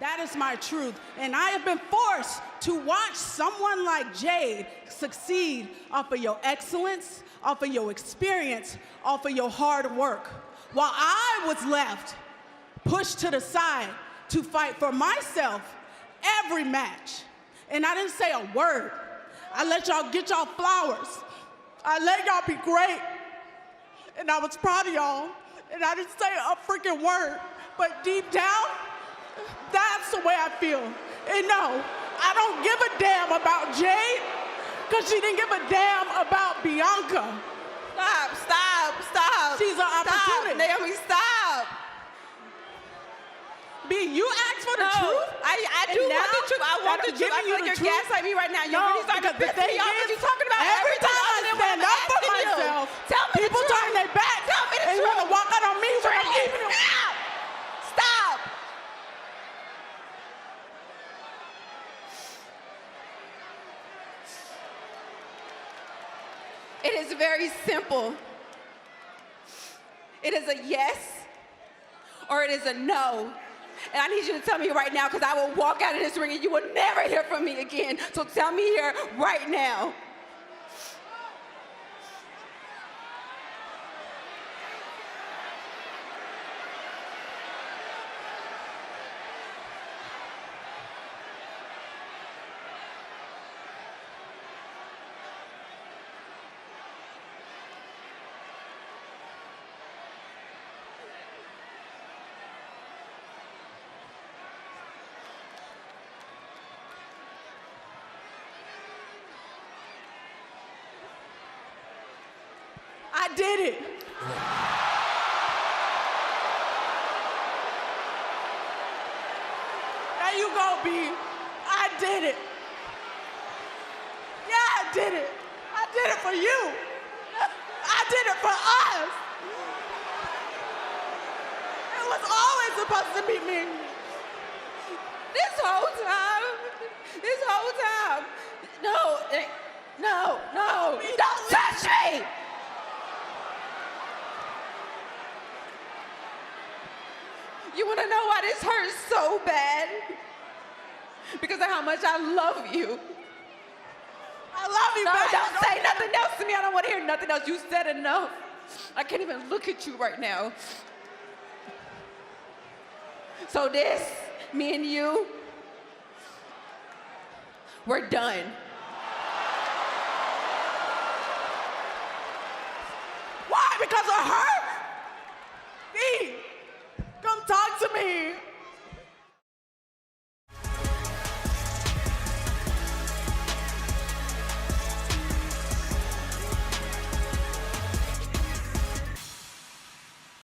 That is my truth. And I have been forced to watch someone like Jade succeed off of your excellence, off of your experience, off of your hard work, while I was left, pushed to the side to fight for myself every match. And I didn't say a word. I let y'all get y'all flowers. I let y'all be great. And I was proud of y'all. And I didn't say a freaking word. But deep down, that's the way I feel. And no, I don't give a damn about Jade, because she didn't give a damn about Bianca. Stop. She's an opportunity. Naomi, stop. B, you asked for the truth? I do want the truth. I want the truth. I feel like you're gaslighting me right now. You're really starting to piss me off because you're talking about every time I other than what stand I'm up for asking you. myself, Tell me people the truth. turn their back Tell me the and truth. want to walk out on me when I'm keeping it. Stop. It is very simple. It is a yes or it is a no. And I need you to tell me right now, because I will walk out of this ring and you will never hear from me again. So tell me here right now. I did it. There you go, B. I did it. Yeah, I did it. I did it for you. I did it for us. It was always supposed to be me. This whole time. No, don't touch me! You wanna know why this hurts so bad? Because of how much I love you. I love you, No, babe. don't say nothing else to me. I don't wanna hear nothing else. You said enough. I can't even look at you right now. So this, me and you, we're done. Why? Because of her?